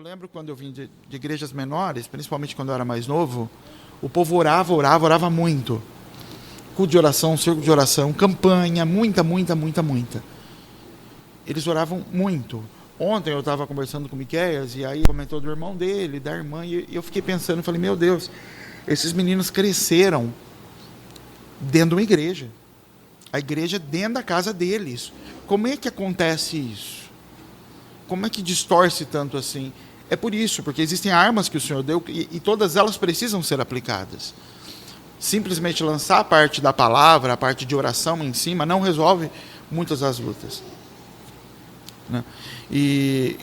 lembro quando eu vim de igrejas menores, principalmente quando eu era mais novo, o povo orava muito. Culto de oração, círculo de oração, campanha, muita. Eles oravam muito. Ontem eu estava conversando com o Miqueias e aí comentou do irmão dele, da irmã, e eu fiquei pensando, falei, meu Deus, esses meninos cresceram dentro de uma igreja. A igreja dentro da casa deles. Como é que acontece isso? Como é que distorce tanto assim? É por isso, porque existem armas que o Senhor deu e todas elas precisam ser aplicadas. Simplesmente lançar a parte da palavra, a parte de oração em cima, não resolve muitas das lutas. Né? E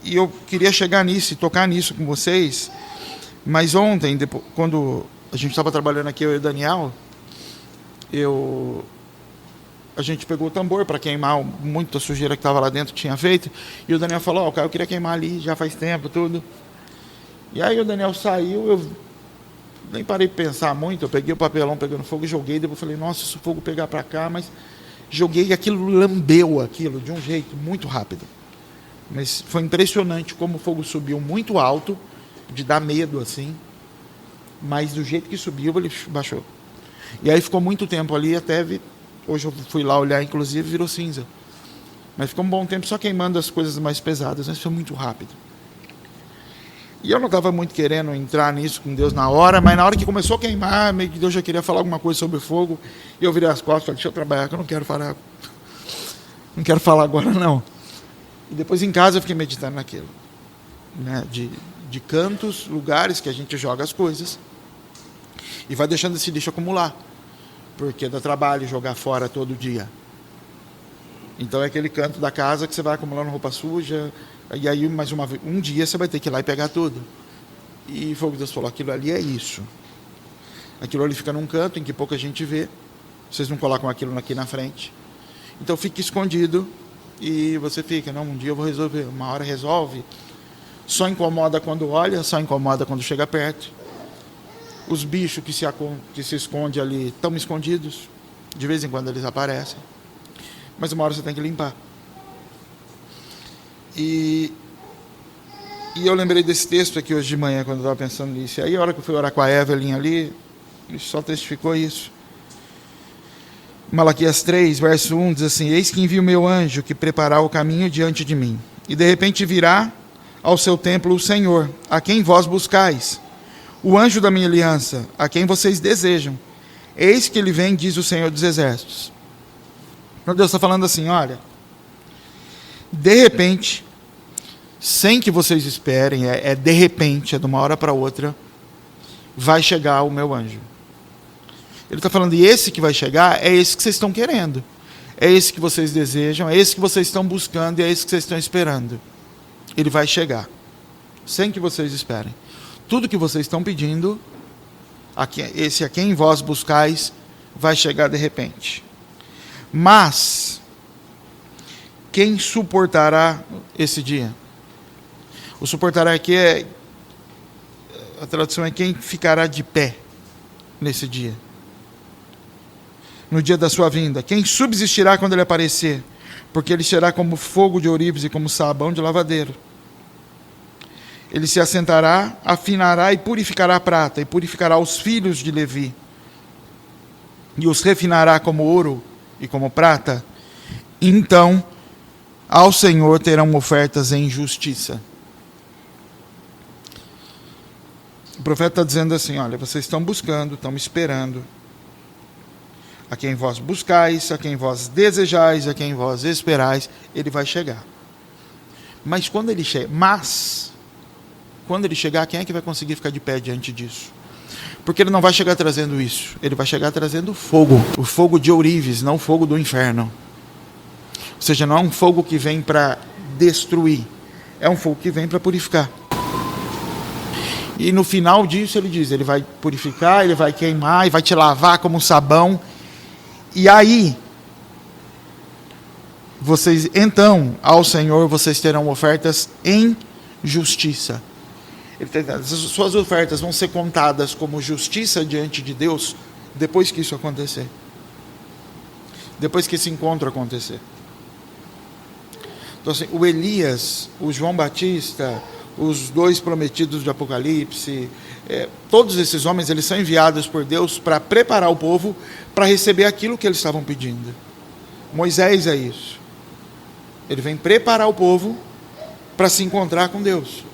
eu queria chegar nisso e tocar nisso com vocês, mas ontem, quando a gente estava trabalhando aqui, eu e o Daniel, a gente pegou o tambor para queimar muita sujeira que estava lá dentro, que tinha feito, e o Daniel falou, eu queria queimar ali, já faz tempo, tudo. E aí o Daniel saiu, eu nem parei de pensar muito, eu peguei o papelão pegando fogo e joguei, depois falei, nossa, se o fogo pegar para cá, mas joguei e aquilo lambeu aquilo de um jeito muito rápido. Mas foi impressionante como o fogo subiu muito alto, de dar medo assim, mas do jeito que subiu ele baixou. E aí ficou muito tempo ali, hoje eu fui lá olhar, inclusive virou cinza. Mas ficou um bom tempo só queimando as coisas mais pesadas, mas foi muito rápido. E eu não estava muito querendo entrar nisso com Deus na hora, mas na hora que começou a queimar, meio que Deus já queria falar alguma coisa sobre o fogo, e eu virei as costas e falei, deixa eu trabalhar, que eu não quero falar. Não quero falar agora, não. E depois em casa eu fiquei meditando naquilo. Né? De cantos, lugares que a gente joga as coisas, e vai deixando esse lixo acumular. Porque dá trabalho jogar fora todo dia. Então é aquele canto da casa que você vai acumulando roupa suja, e aí um dia você vai ter que ir lá e pegar tudo. E foi o que Deus falou, aquilo ali é isso. Aquilo ali fica num canto em que pouca gente vê, vocês não colocam aquilo aqui na frente. Então fica escondido e você fica, não, um dia eu vou resolver, uma hora resolve. Só incomoda quando olha, só incomoda quando chega perto. Os bichos que se escondem ali estão escondidos, de vez em quando eles aparecem. Mas uma hora você tem que limpar. E eu lembrei desse texto aqui hoje de manhã, quando eu estava pensando nisso. E aí, a hora que eu fui orar com a Evelyn ali, ele só testificou isso. Malaquias 3, verso 1, diz assim, eis que envio o meu anjo que preparar o caminho diante de mim. E de repente virá ao seu templo o Senhor, a quem vós buscais. O anjo da minha aliança, a quem vocês desejam. Eis que ele vem, diz o Senhor dos Exércitos. Então Deus está falando assim, olha, de repente, sem que vocês esperem, de repente, é de uma hora para outra, vai chegar o meu anjo. Ele está falando, e esse que vai chegar é esse que vocês estão querendo. É esse que vocês desejam, é esse que vocês estão buscando e é esse que vocês estão esperando. Ele vai chegar, sem que vocês esperem. Tudo que vocês estão pedindo, esse a quem vós buscais, vai chegar de repente. Mas, quem suportará esse dia? O suportará aqui a tradução é quem ficará de pé nesse dia. No dia da sua vinda. Quem subsistirá quando ele aparecer? Porque ele será como fogo de ourives e como sabão de lavadeiro. Ele se assentará, afinará e purificará a prata, e purificará os filhos de Levi, e os refinará como ouro e como prata. Então, ao Senhor terão ofertas em justiça. O profeta está dizendo assim, olha, vocês estão buscando, estão esperando, a quem vós buscais, a quem vós desejais, a quem vós esperais, ele vai chegar. Mas quando ele chegar, quem é que vai conseguir ficar de pé diante disso? Porque ele não vai chegar trazendo isso. Ele vai chegar trazendo fogo. O fogo de ourives, não o fogo do inferno. Ou seja, não é um fogo que vem para destruir. É um fogo que vem para purificar. E no final disso ele diz, ele vai purificar, ele vai queimar, e vai te lavar como um sabão. E aí, então, ao Senhor, vocês terão ofertas em justiça. As suas ofertas vão ser contadas como justiça diante de Deus depois que isso acontecer. Depois que esse encontro acontecer. Então, assim, o Elias, o João Batista, os dois prometidos de Apocalipse, todos esses homens, eles são enviados por Deus para preparar o povo para receber aquilo que eles estavam pedindo. Moisés é isso. Ele vem preparar o povo para se encontrar com Deus,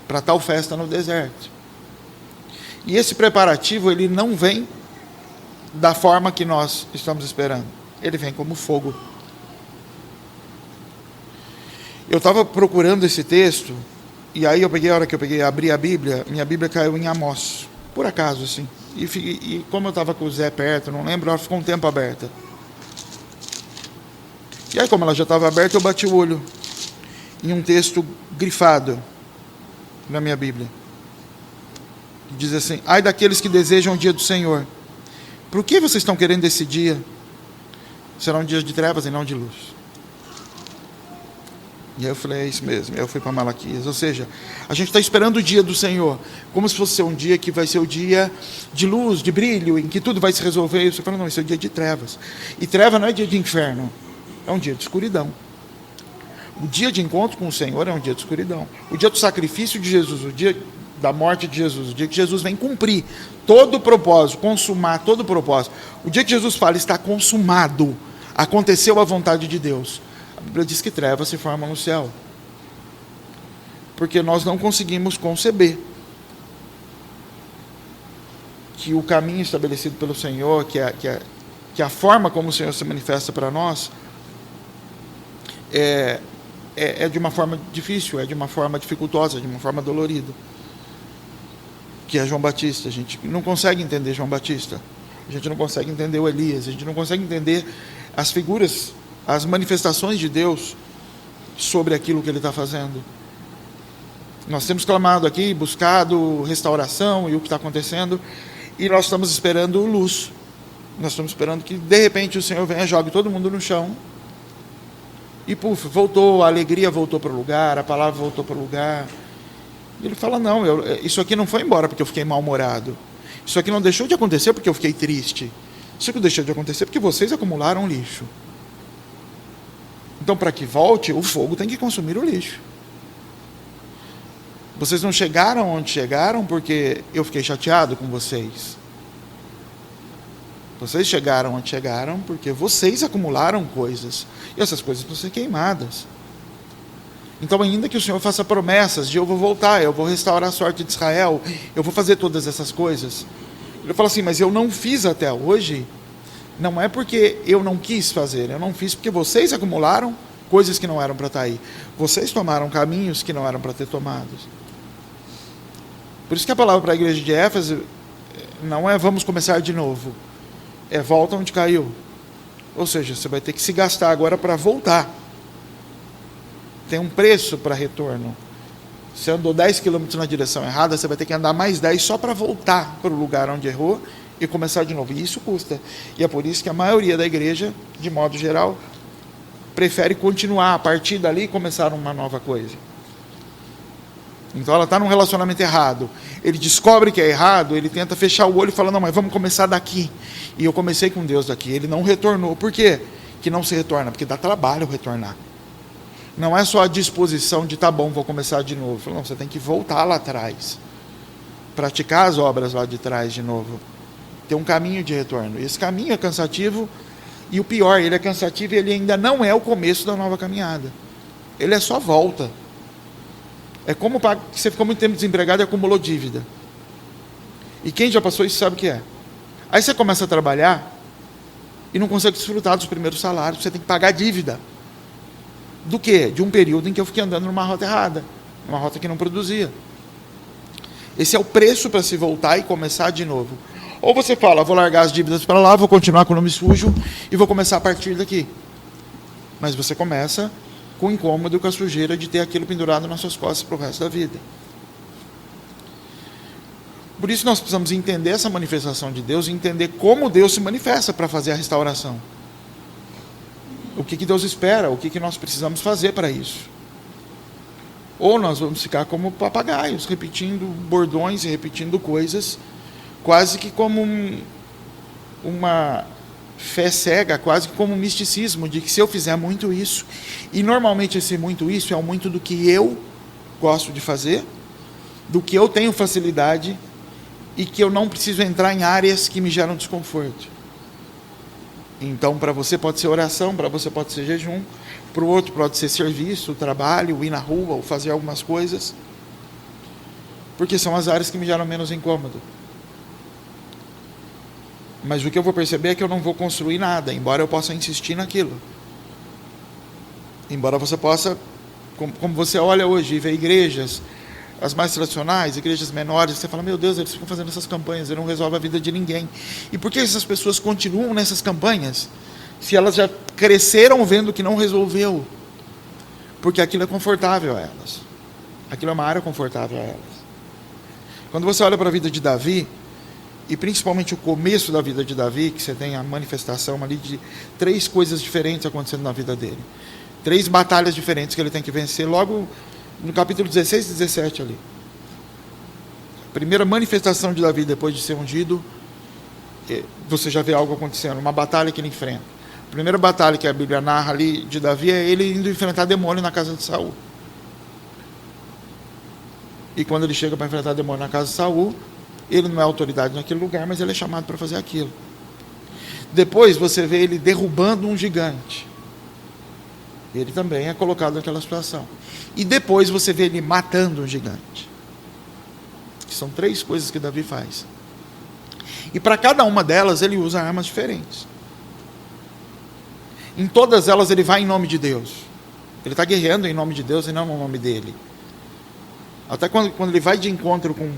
para tal festa no deserto. E esse preparativo, ele não vem da forma que nós estamos esperando. Ele vem como fogo. Eu estava procurando esse texto, e aí a hora que eu abri a Bíblia, minha Bíblia caiu em Amós, por acaso, assim. E como eu estava com o Zé perto, não lembro, ela ficou um tempo aberta. E aí, como ela já estava aberta, eu bati o olho em um texto grifado na minha Bíblia. Que diz assim: ai daqueles que desejam o dia do Senhor. Por que vocês estão querendo esse dia? Será um dia de trevas e não de luz. E aí eu falei, é isso mesmo. E aí eu fui para Malaquias. Ou seja, a gente está esperando o dia do Senhor, como se fosse um dia que vai ser o dia de luz, de brilho, em que tudo vai se resolver. E você fala, não, esse é o dia de trevas. E treva não é dia de inferno, é um dia de escuridão. O dia de encontro com o Senhor é um dia de escuridão. O dia do sacrifício de Jesus, o dia da morte de Jesus, o dia que Jesus vem cumprir todo o propósito, consumar todo o propósito. O dia que Jesus fala, está consumado, aconteceu a vontade de Deus. A Bíblia diz que trevas se formam no céu. Porque nós não conseguimos conceber que o caminho estabelecido pelo Senhor, que a forma como o Senhor se manifesta para nós, é de uma forma difícil, é de uma forma dificultosa, de uma forma dolorida. Que é João Batista. A gente não consegue entender João Batista. A gente não consegue entender o Elias. A gente não consegue entender as figuras, as manifestações de Deus sobre aquilo que Ele está fazendo. Nós temos clamado aqui, buscado restauração e o que está acontecendo, e nós estamos esperando luz. Nós estamos esperando que, de repente, o Senhor venha, jogue todo mundo no chão, e puf, voltou, a alegria voltou para o lugar, a palavra voltou para o lugar. E Ele fala, não, isso aqui não foi embora porque eu fiquei mal-humorado. Isso aqui não deixou de acontecer porque eu fiquei triste. Isso aqui deixou de acontecer porque vocês acumularam lixo. Então, para que volte, o fogo tem que consumir o lixo. Vocês não chegaram onde chegaram porque eu fiquei chateado com vocês. Vocês chegaram onde chegaram porque vocês acumularam coisas. E essas coisas vão ser queimadas. Então, ainda que o Senhor faça promessas de eu vou voltar, eu vou restaurar a sorte de Israel, eu vou fazer todas essas coisas. Ele fala assim, mas eu não fiz até hoje, não é porque eu não quis fazer, eu não fiz porque vocês acumularam coisas que não eram para estar aí. Vocês tomaram caminhos que não eram para ter tomados. Por isso que a palavra para a igreja de Éfeso não é vamos começar de novo, é volta onde caiu. Ou seja, você vai ter que se gastar agora para voltar. Tem um preço para retorno. Você andou 10 km na direção errada, você vai ter que andar mais 10 só para voltar para o lugar onde errou e começar de novo. E isso custa. E é por isso que a maioria da igreja, de modo geral, prefere continuar a partir dali e começar uma nova coisa. Então ela está num relacionamento errado. Ele descobre que é errado, ele tenta fechar o olho e fala, não, mas vamos começar daqui. E eu comecei com Deus daqui. Ele não retornou. Por quê que não se retorna? Porque dá trabalho retornar. Não é só a disposição de, tá bom, vou começar de novo. Não, você tem que voltar lá atrás. Praticar as obras lá de trás de novo. Ter um caminho de retorno. E esse caminho é cansativo. E o pior, ele é cansativo e ele ainda não é o começo da nova caminhada. Ele é só volta. É como você ficou muito tempo desempregado e acumulou dívida. E quem já passou isso sabe o que é. Aí você começa a trabalhar e não consegue desfrutar dos primeiros salários. Você tem que pagar a dívida. Do quê? De um período em que eu fiquei andando numa rota errada. Uma rota que não produzia. Esse é o preço para se voltar e começar de novo. Ou você fala, vou largar as dívidas para lá, vou continuar com o nome sujo e vou começar a partir daqui. Mas você começa com o incômodo e com a sujeira de ter aquilo pendurado nas suas costas para o resto da vida. Por isso nós precisamos entender essa manifestação de Deus e entender como Deus se manifesta para fazer a restauração. O que Deus espera, o que nós precisamos fazer para isso. Ou nós vamos ficar como papagaios, repetindo bordões e repetindo coisas, quase que como fé cega, quase como um misticismo, de que se eu fizer muito isso, e normalmente esse muito isso é o muito do que eu gosto de fazer, do que eu tenho facilidade, e que eu não preciso entrar em áreas que me geram desconforto. Então, para você pode ser oração, para você pode ser jejum, para o outro pode ser serviço, trabalho, ir na rua, ou fazer algumas coisas, porque são as áreas que me geram menos incômodo. Mas o que eu vou perceber é que eu não vou construir nada, embora eu possa insistir naquilo. Embora você possa, como você olha hoje e vê igrejas, as mais tradicionais, igrejas menores, você fala, meu Deus, eles ficam fazendo essas campanhas, e não resolve a vida de ninguém. E por que essas pessoas continuam nessas campanhas, se elas já cresceram vendo que não resolveu? Porque aquilo é confortável a elas. Aquilo é uma área confortável a elas. Quando você olha para a vida de Davi, e principalmente o começo da vida de Davi, que você tem a manifestação ali de 3 coisas diferentes acontecendo na vida dele. 3 batalhas diferentes que ele tem que vencer logo no capítulo 16 e 17 ali. A primeira manifestação de Davi depois de ser ungido, você já vê algo acontecendo, uma batalha que ele enfrenta. A primeira batalha que a Bíblia narra ali de Davi é ele indo enfrentar demônio na casa de Saul. E quando ele chega para enfrentar demônio na casa de Saul, ele não é autoridade naquele lugar, mas ele é chamado para fazer aquilo. Depois você vê ele derrubando um gigante. Ele também é colocado naquela situação. E depois você vê ele matando um gigante. São 3 coisas que Davi faz. E para cada uma delas ele usa armas diferentes. Em todas elas ele vai em nome de Deus. Ele está guerreando em nome de Deus e não no nome dele. Até quando ele vai de encontro com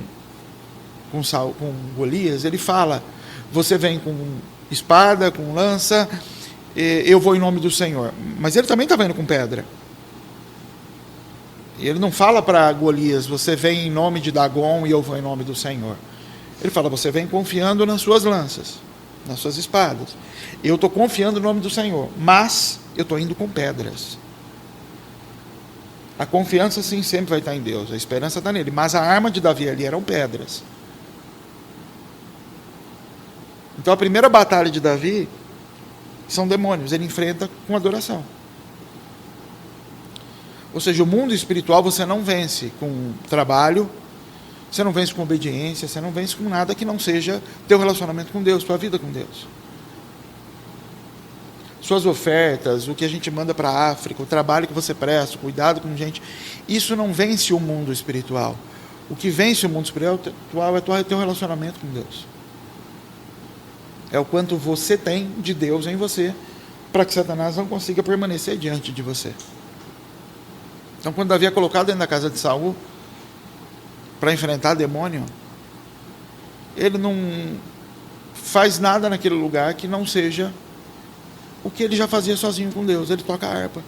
Golias, ele fala, você vem com espada, com lança, eu vou em nome do Senhor. Mas ele também estava indo com pedra. Ele não fala para Golias, você vem em nome de Dagon e eu vou em nome do Senhor. Ele fala, você vem confiando nas suas lanças, nas suas espadas. Eu estou confiando no nome do Senhor, mas eu estou indo com pedras. A confiança sim sempre vai estar em Deus, a esperança está nele, mas a arma de Davi ali eram pedras. Então a primeira batalha de Davi são demônios, ele enfrenta com adoração. Ou seja, o mundo espiritual você não vence com trabalho, você não vence com obediência, você não vence com nada que não seja teu relacionamento com Deus, tua vida com Deus. Suas ofertas, o que a gente manda para a África, o trabalho que você presta, o cuidado com gente, isso não vence o mundo espiritual. O que vence o mundo espiritual é teu relacionamento com Deus. É o quanto você tem de Deus em você, para que Satanás não consiga permanecer diante de você. Então, quando Davi é colocado dentro da casa de Saul, para enfrentar demônio, ele não faz nada naquele lugar que não seja o que ele já fazia sozinho com Deus. Ele toca a harpa.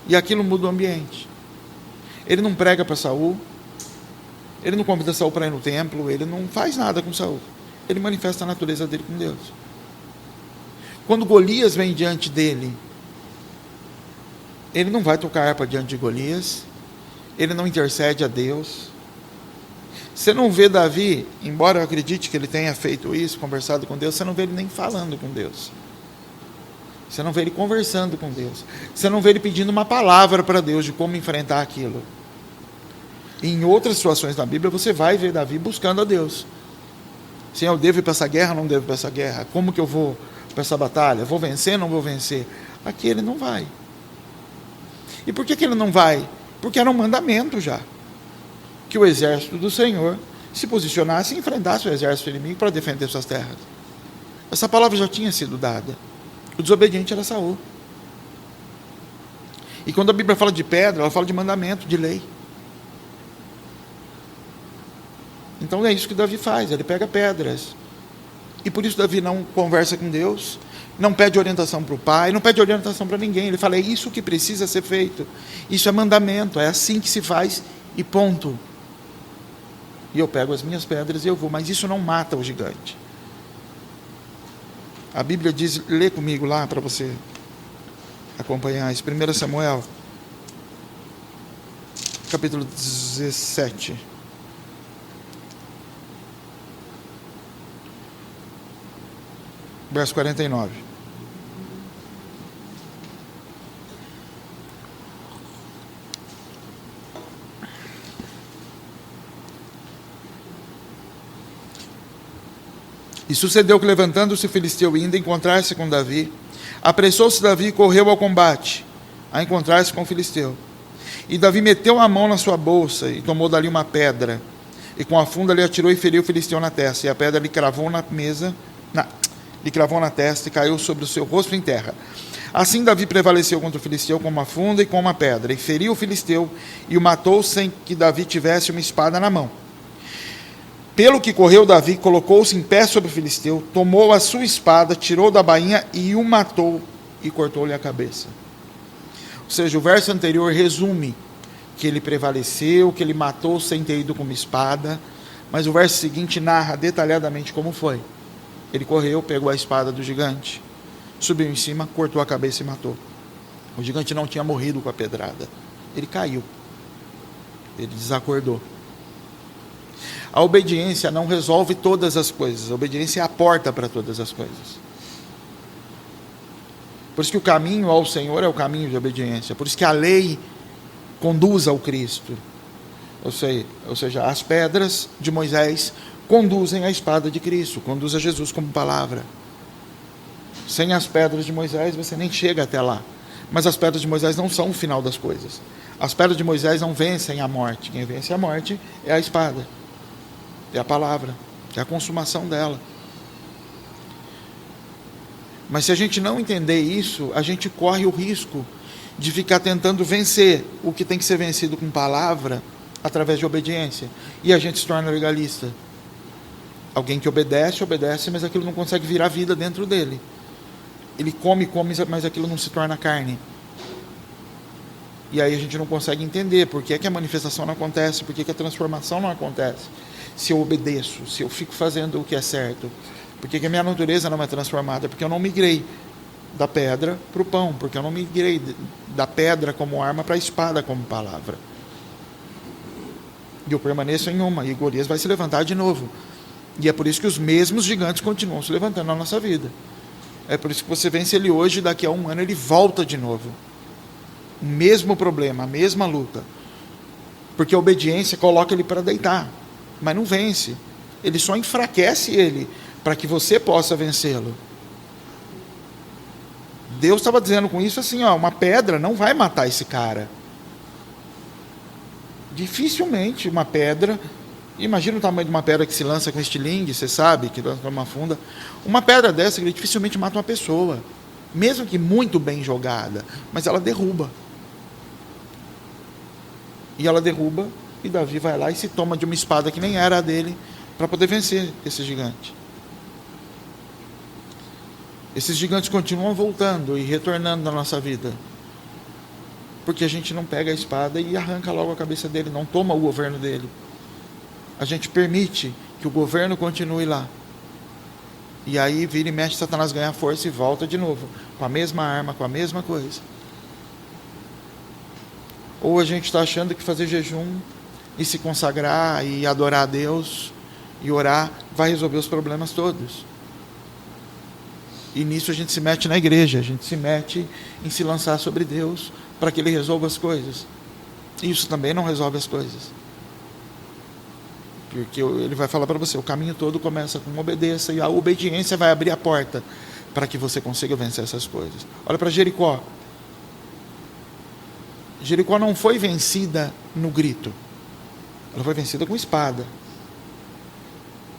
E aquilo muda o ambiente. Ele não prega para Saul, ele não convida Saul para ir no templo, ele não faz nada com Saul. Ele manifesta a natureza dele com Deus. Quando Golias vem diante dele, ele não vai tocar harpa diante de Golias, ele não intercede a Deus. Você não vê Davi, embora eu acredite que ele tenha feito isso, conversado com Deus, você não vê ele nem falando com Deus. Você não vê ele conversando com Deus. Você não vê ele pedindo uma palavra para Deus de como enfrentar aquilo. E em outras situações da Bíblia, você vai ver Davi buscando a Deus. Se eu devo ir para essa guerra ou não devo ir para essa guerra? Como que eu vou para essa batalha? Vou vencer ou não vou vencer? Aqui ele não vai. E por que ele não vai? Porque era um mandamento já. Que o exército do Senhor se posicionasse e enfrentasse o exército inimigo para defender suas terras. Essa palavra já tinha sido dada. O desobediente era Saul. E quando a Bíblia fala de pedra, ela fala de mandamento, de lei. Então é isso que Davi faz, ele pega pedras. E por isso Davi não conversa com Deus, não pede orientação para o pai, não pede orientação para ninguém. Ele fala, é isso que precisa ser feito. Isso é mandamento, é assim que se faz e ponto. E eu pego as minhas pedras e eu vou, mas isso não mata o gigante. A Bíblia diz, lê comigo lá para você acompanhar isso, 1 Samuel, capítulo 17. verso 49. E sucedeu que, levantando-se o filisteu e indo encontrar-se com Davi, apressou-se Davi e correu ao combate, a encontrar-se com o filisteu. E Davi meteu a mão na sua bolsa e tomou dali uma pedra, e com a funda lhe atirou e feriu o filisteu na testa, e a pedra lhe cravou na testa e caiu sobre o seu rosto em terra. Assim Davi prevaleceu contra o filisteu com uma funda e com uma pedra, e feriu o filisteu e o matou sem que Davi tivesse uma espada na mão. Pelo que correu Davi, colocou-se em pé sobre o filisteu, tomou a sua espada, tirou da bainha e o matou e cortou-lhe a cabeça. Ou seja, o verso anterior resume que ele prevaleceu, que ele matou sem ter ido com uma espada, mas o verso seguinte narra detalhadamente como foi. Ele correu, pegou a espada do gigante, subiu em cima, cortou a cabeça e matou. O gigante não tinha morrido com a pedrada, ele caiu, ele desacordou. A obediência não resolve todas as coisas. A obediência é a porta para todas as coisas. Por isso que o caminho ao Senhor é o caminho de obediência. Por isso que a lei conduz ao Cristo. Ou seja, as pedras de Moisés conduzem à espada de Cristo, conduz a Jesus como palavra. Sem as pedras de Moisés você nem chega até lá. Mas as pedras de Moisés não são o final das coisas. As pedras de Moisés não vencem a morte. Quem vence a morte é a espada. É a palavra, é a consumação dela. Mas se a gente não entender isso, a gente corre o risco de ficar tentando vencer o que tem que ser vencido com palavra através de obediência. E a gente se torna legalista. Alguém que obedece, mas aquilo não consegue virar vida dentro dele. Ele come, mas aquilo não se torna carne. E aí a gente não consegue entender por que a manifestação não acontece, por que a transformação não acontece. Se eu obedeço, se eu fico fazendo o que é certo, porque que a minha natureza não é transformada? Porque eu não migrei da pedra para o pão, porque eu não migrei da pedra como arma para a espada como palavra. E eu permaneço em uma, e Golias vai se levantar de novo. E é por isso que os mesmos gigantes continuam se levantando na nossa vida. É por isso que você vence ele hoje, e daqui a um ano ele volta de novo. O mesmo problema, a mesma luta. Porque a obediência coloca ele para deitar, mas não vence. Ele só enfraquece ele para que você possa vencê-lo. Deus estava dizendo com isso assim, uma pedra não vai matar esse cara. Dificilmente uma pedra, imagina o tamanho de uma pedra que se lança com estilingue, você sabe, que lança uma funda. Uma pedra dessa que dificilmente mata uma pessoa, mesmo que muito bem jogada, mas ela derruba. E ela derruba, e Davi vai lá e se toma de uma espada que nem era a dele, para poder vencer esse gigante. Esses gigantes continuam voltando e retornando na nossa vida, porque a gente não pega a espada e arranca logo a cabeça dele, não toma o governo dele. A gente permite que o governo continue lá. E aí vira e mexe, Satanás ganha força e volta de novo, com a mesma arma, com a mesma coisa. Ou a gente está achando que fazer jejum e se consagrar e adorar a Deus e orar vai resolver os problemas todos. E nisso a gente se mete na igreja, a gente se mete em se lançar sobre Deus para que Ele resolva as coisas. Isso também não resolve as coisas. Porque Ele vai falar para você, o caminho todo começa com obedeça, e a obediência vai abrir a porta para que você consiga vencer essas coisas. Olha para Jericó. Jericó não foi vencida no grito. Ela foi vencida com espada.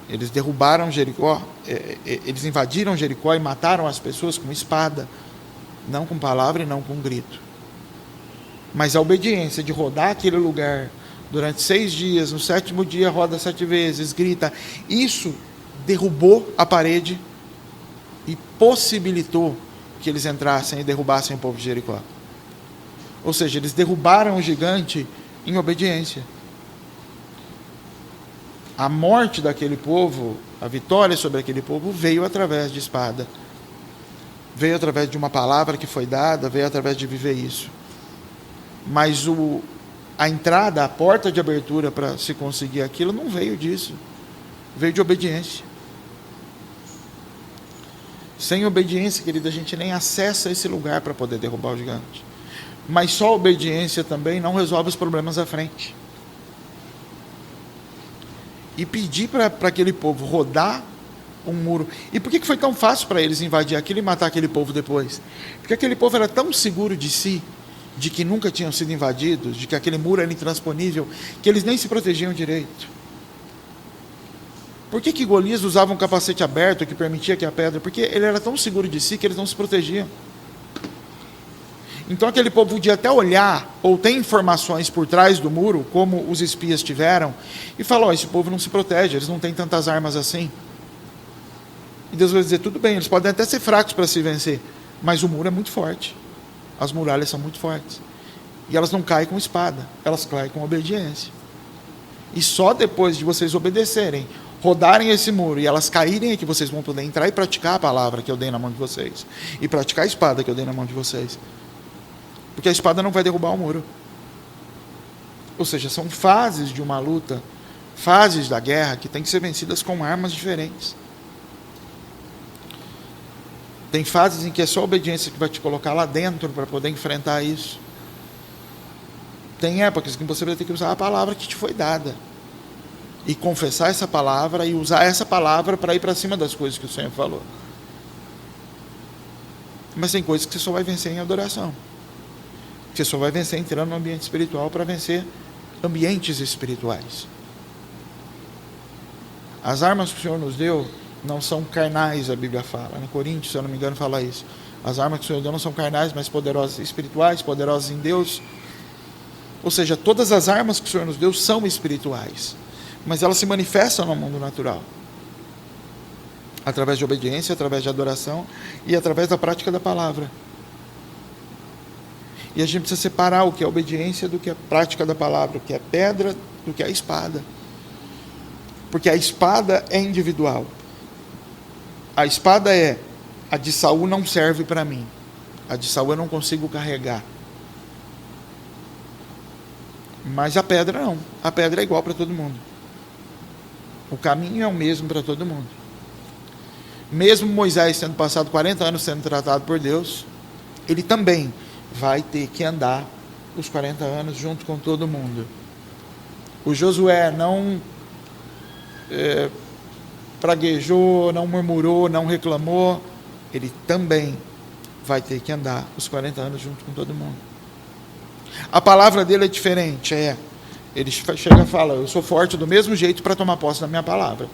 Eles derrubaram Jericó, eles invadiram Jericó e mataram as pessoas com espada, não com palavra e não com grito. Mas a obediência de rodar aquele lugar durante 6 dias, no 7º dia roda 7 vezes, grita, isso derrubou a parede e possibilitou que eles entrassem e derrubassem o povo de Jericó. Ou seja, eles derrubaram o gigante em obediência. A morte daquele povo, a vitória sobre aquele povo veio através de espada. Veio através de uma palavra que foi dada, veio através de viver isso. Mas a entrada, a porta de abertura para se conseguir aquilo não veio disso. Veio de obediência. Sem obediência, querida, a gente nem acessa esse lugar para poder derrubar o gigante. Mas só obediência também não resolve os problemas à frente. E pedir para aquele povo rodar um muro. E por que foi tão fácil para eles invadir aquilo e matar aquele povo depois? Porque aquele povo era tão seguro de si, de que nunca tinham sido invadidos, de que aquele muro era intransponível, que eles nem se protegiam direito. Por que Golias usava um capacete aberto que permitia que a pedra? Porque ele era tão seguro de si que eles não se protegiam. Então aquele povo podia até olhar ou ter informações por trás do muro, como os espias tiveram, e falar, esse povo não se protege, eles não têm tantas armas assim. E Deus vai dizer, tudo bem, eles podem até ser fracos para se vencer, mas o muro é muito forte. As muralhas são muito fortes. E elas não caem com espada, elas caem com obediência. E só depois de vocês obedecerem, rodarem esse muro e elas caírem é que vocês vão poder entrar e praticar a palavra que eu dei na mão de vocês. E praticar a espada que eu dei na mão de vocês. Porque a espada não vai derrubar o muro. Ou seja, são fases de uma luta, fases da guerra que têm que ser vencidas com armas diferentes. Tem fases em que é só a obediência que vai te colocar lá dentro para poder enfrentar isso. Tem épocas que você vai ter que usar a palavra que te foi dada. E confessar essa palavra e usar essa palavra para ir para cima das coisas que o Senhor falou. Mas tem coisas que você só vai vencer em adoração. Você só vai vencer entrando no ambiente espiritual para vencer ambientes espirituais. As armas que o Senhor nos deu não são carnais, a Bíblia fala. Em Coríntios, se eu não me engano, fala isso. As armas que o Senhor deu não são carnais, mas poderosas espirituais, poderosas em Deus. Ou seja, todas as armas que o Senhor nos deu são espirituais. Mas elas se manifestam no mundo natural. Através de obediência, através de adoração e através da prática da palavra. E a gente precisa separar o que é obediência do que é prática da palavra, o que é pedra do que é a espada. Porque a espada é individual. A espada é, a de Saul não serve para mim. A de Saul eu não consigo carregar. Mas a pedra não. A pedra é igual para todo mundo. O caminho é o mesmo para todo mundo. Mesmo Moisés tendo passado 40 anos sendo tratado por Deus, ele também vai ter que andar os 40 anos junto com todo mundo. O Josué não praguejou, não murmurou, não reclamou, ele também vai ter que andar os 40 anos junto com todo mundo. A palavra dele é diferente, ele chega e fala, eu sou forte do mesmo jeito para tomar posse da minha palavra.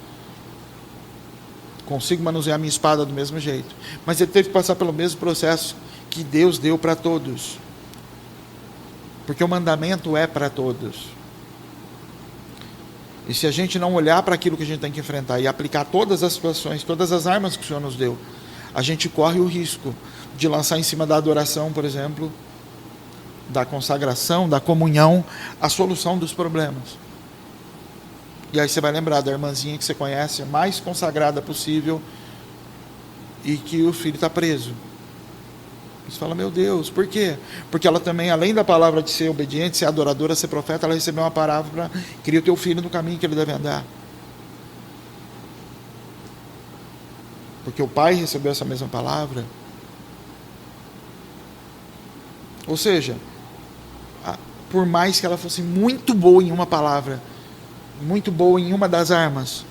Consigo manusear a minha espada do mesmo jeito. Mas ele teve que passar pelo mesmo processo que Deus deu para todos. Porque o mandamento é para todos. E se a gente não olhar para aquilo que a gente tem que enfrentar e aplicar todas as situações, todas as armas que o Senhor nos deu, a gente corre o risco de lançar em cima da adoração, por exemplo, da consagração, da comunhão, a solução dos problemas. E aí você vai lembrar da irmãzinha que você conhece, a mais consagrada possível, e que o filho está preso. Você fala, meu Deus, por quê? Porque ela também, além da palavra de ser obediente, ser adoradora, ser profeta, ela recebeu uma palavra, cria o teu filho no caminho que ele deve andar. Porque o pai recebeu essa mesma palavra. Ou seja, por mais que ela fosse muito boa em uma palavra, muito boa em uma das armas,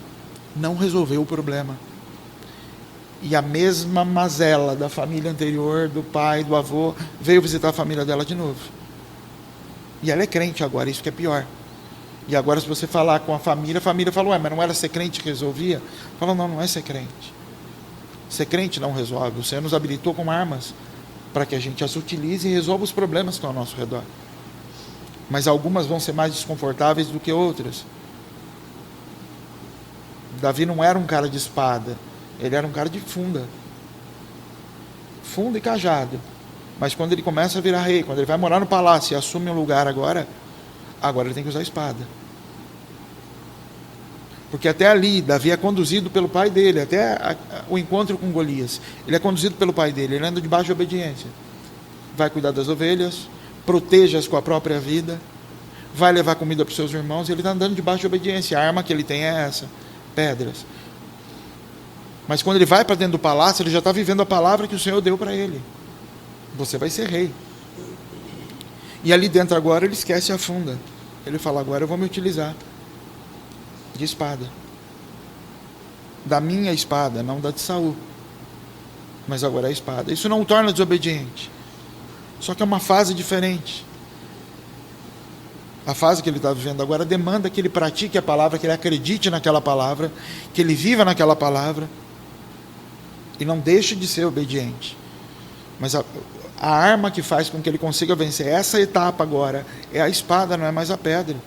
não resolveu o problema. E a mesma mazela da família anterior, do pai, do avô, veio visitar a família dela de novo. E ela é crente agora, isso que é pior. E agora se você falar com a família fala, mas não era ser crente que resolvia? Fala, não é ser crente. Ser crente não resolve. O Senhor nos habilitou com armas para que a gente as utilize e resolva os problemas que estão ao nosso redor. Mas algumas vão ser mais desconfortáveis do que outras. Davi não era um cara de espada, ele era um cara de funda e cajado. Mas quando ele começa a virar rei, quando ele vai morar no palácio e assume um lugar agora ele tem que usar a espada. Porque até ali, Davi é conduzido pelo pai dele, até o encontro com Golias. Ele é conduzido pelo pai dele, ele anda debaixo de obediência. Vai cuidar das ovelhas, proteja-as com a própria vida, vai levar comida para os seus irmãos, e ele está andando debaixo de obediência. A arma que ele tem é essa, pedras. Mas quando ele vai para dentro do palácio, ele já está vivendo a palavra que o Senhor deu para ele. Você vai ser rei. E ali dentro agora ele esquece e afunda. Ele fala, agora eu vou me utilizar de espada. Da minha espada, não da de Saul. Mas agora é a espada. Isso não o torna desobediente. Só que é uma fase diferente. A fase que ele está vivendo agora demanda que ele pratique a palavra, que ele acredite naquela palavra, que ele viva naquela palavra e não deixe de ser obediente. Mas a arma que faz com que ele consiga vencer essa etapa agora é a espada, não é mais a pedra.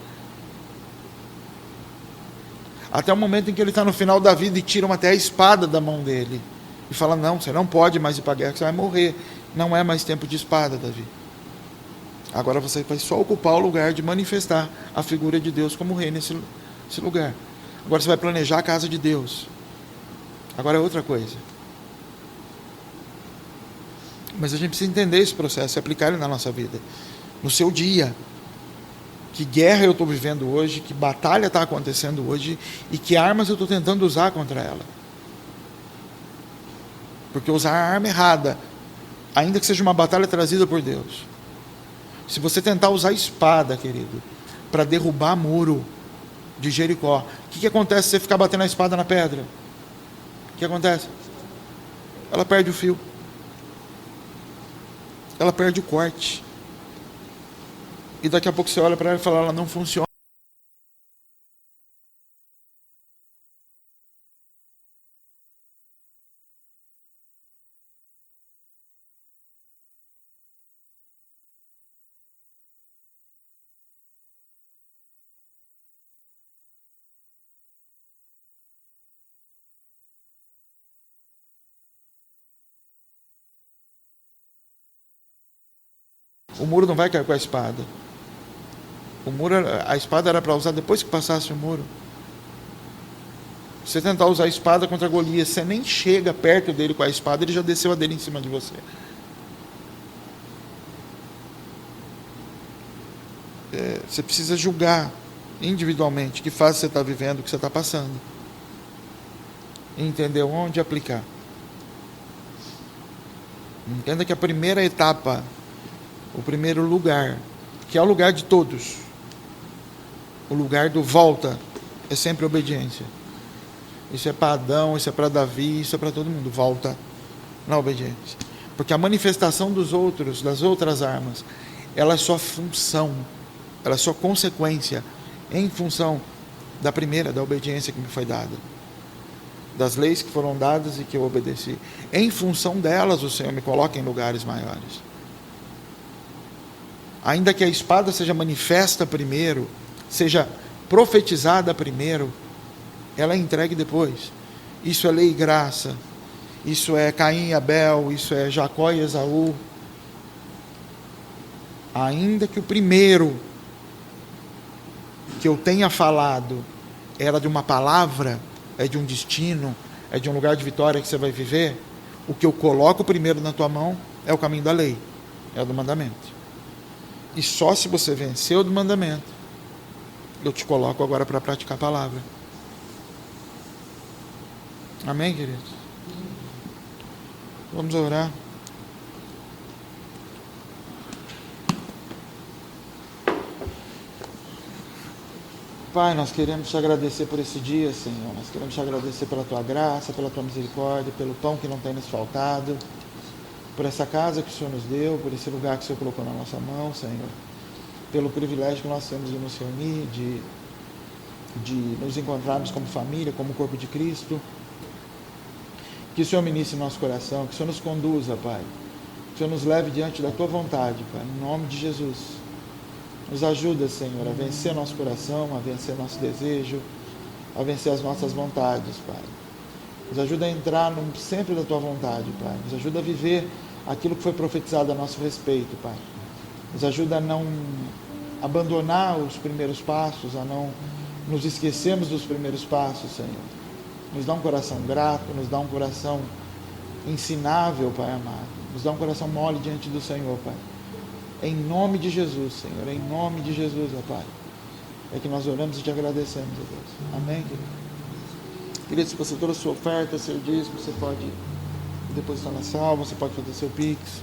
Até o momento em que ele está no final da vida e tiram até a espada da mão dele e fala, não, você não pode mais ir para a guerra, você vai morrer. Não é mais tempo de espada, Davi. Agora você vai só ocupar o lugar de manifestar a figura de Deus como rei nesse lugar. Agora você vai planejar a casa de Deus. Agora é outra coisa. Mas a gente precisa entender esse processo e aplicar ele na nossa vida. No seu dia. Que guerra eu estou vivendo hoje, que batalha está acontecendo hoje e que armas eu estou tentando usar contra ela. Porque usar a arma errada, ainda que seja uma batalha trazida por Deus. Se você tentar usar a espada, querido, para derrubar muro de Jericó, o que acontece se você ficar batendo a espada na pedra? O que acontece? Ela perde o fio. Ela perde o corte. E daqui a pouco você olha para ela e fala, ela não funciona. O muro não vai cair com a espada. A espada era para usar depois que passasse o muro. Se você tentar usar a espada contra Golias, você nem chega perto dele com a espada, ele já desceu a dele em cima de você. Você precisa julgar individualmente que fase você está vivendo, o que você está passando. E entender onde aplicar. Entenda que a primeira etapa, o primeiro lugar, que é o lugar de todos, o lugar do volta, é sempre obediência. Isso é para Adão, isso é para Davi, isso é para todo mundo. Volta na obediência. Porque a manifestação dos outros, das outras armas, ela é só função, ela é só consequência, em função da primeira, da obediência que me foi dada. Das leis que foram dadas e que eu obedeci. Em função delas, o Senhor me coloca em lugares maiores. Ainda que a espada seja manifesta primeiro, seja profetizada primeiro, ela é entregue depois. Isso é lei e graça. Isso é Caim e Abel. Isso é Jacó e Esaú. Ainda que o primeiro que eu tenha falado era de uma palavra, é de um destino, é de um lugar de vitória que você vai viver, o que eu coloco primeiro na tua mão é o caminho da lei, é o do mandamento. E só se você venceu do mandamento, eu te coloco agora para praticar a palavra. Amém, queridos? Vamos orar. Pai, nós queremos te agradecer por esse dia, Senhor. Nós queremos te agradecer pela tua graça, pela tua misericórdia, pelo pão que não tem nos faltado, por essa casa que o Senhor nos deu, por esse lugar que o Senhor colocou na nossa mão, Senhor. Pelo privilégio que nós temos de nos reunir, de nos encontrarmos como família, como corpo de Cristo. Que o Senhor ministre nosso coração, que o Senhor nos conduza, Pai. Que o Senhor nos leve diante da tua vontade, Pai, em nome de Jesus. Nos ajuda, Senhor, a vencer nosso coração, a vencer nosso desejo, a vencer as nossas vontades, Pai. Nos ajuda a entrar no centro da tua vontade, Pai. Nos ajuda a viver aquilo que foi profetizado a nosso respeito, Pai. Nos ajuda a não abandonar os primeiros passos, a não nos esquecermos dos primeiros passos, Senhor. Nos dá um coração grato, nos dá um coração ensinável, Pai amado. Nos dá um coração mole diante do Senhor, Pai. Em nome de Jesus, Senhor. Em nome de Jesus, ó Pai. É que nós oramos e te agradecemos, ó Deus. Amém, querido? Querido, se você trouxe sua oferta, seu dízimo, você pode depositar na salva, você pode fazer seu Pix.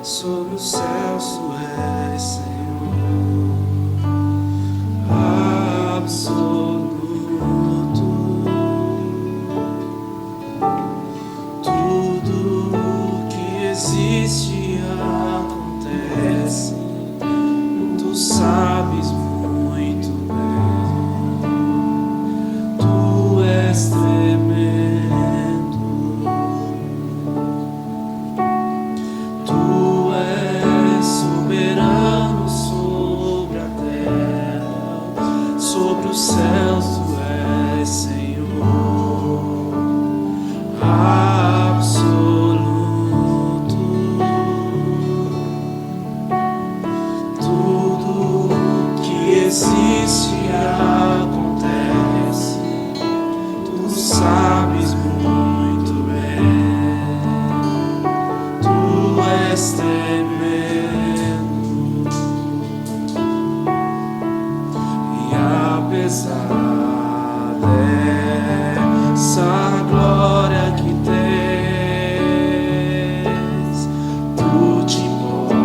Sobre o céu, tu és Senhor absoluto. Tudo que existe acontece, tu sabes muito bem. Tu és tremendo. Sobre os céus tu és Senhor absoluto. Tudo que existe acontece, tu sabes muito bem. Tu és tremendo. Apesar dessa glória que tens, tu te importas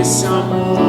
esse amor